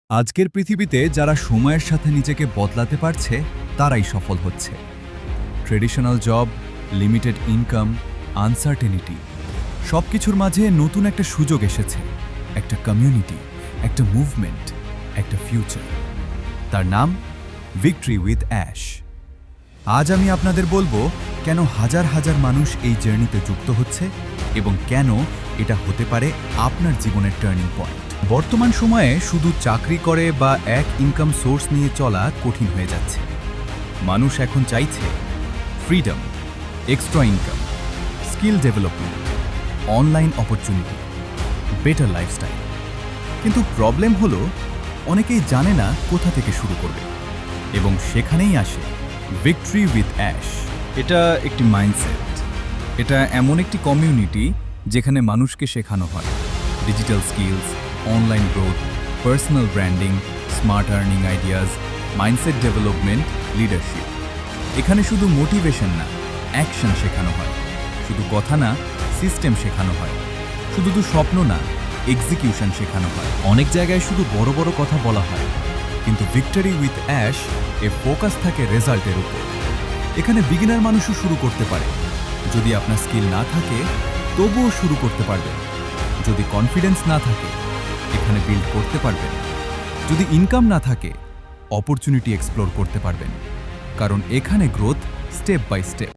আজকের পৃথিবীতে যারা সময়ের সাথে নিজেকে বদলাতে পারছে তারাই সফল হচ্ছে। Traditional job, limited income, uncertainty, সব কিছুর মাঝে নতুন একটা সুযোগ এসেছে, একটা কমিউনিটি, একটা মুভমেন্ট, একটা ফিউচার। তার নাম ভিক্টরি উইথ অ্যাশ। আজ আমি আপনাদের বলবো কেন হাজার হাজার মানুষ এই জার্নিতে যুক্ত হচ্ছে এবং কেন এটা হতে পারে আপনার জীবনের টার্নিং পয়েন্ট। বর্তমান সময়ে শুধু চাকরি করে বা এক ইনকাম সোর্স নিয়ে চলা কঠিন হয়ে যাচ্ছে। মানুষ এখন চাইছে freedom, extra income, skill development, online opportunity, better lifestyle. কিন্তু প্রবলেম হলো অনেকেই জানে না কোথা থেকে শুরু করবে, এবং সেখানেই আসে ভিক্টরি উইথ অ্যাশ। এটা একটি মাইন্ডসেট, এটা এমন একটি কমিউনিটি যেখানে মানুষকে শেখানো হয় digital skills, online growth, personal branding, smart earning ideas, mindset development, leadership. এখানে শুধু মোটিভেশন না, অ্যাকশন শেখানো হয়। শুধু কথা না, সিস্টেম শেখানো হয়। শুধু স্বপ্ন না, এক্সিকিউশন শেখানো হয়। অনেক জায়গায় শুধু বড় বড় কথা বলা হয়, কিন্তু ভিক্টরি উইথ অ্যাশ এর ফোকাস থাকে রেজাল্টের উপর। এখানে বিগিনার মানুষও শুরু করতে পারে। যদি আপনার স্কিল না থাকে তবুও শুরু করতে পারবেন। যদি কনফিডেন্স না থাকে এখানে বিল্ড করতে পারবেন। যদি ইনকাম না থাকে অপরচুনিটি এক্সপ্লোর করতে পারবেন, কারণ এখানে গ্রোথ স্টেপ বাই স্টেপ।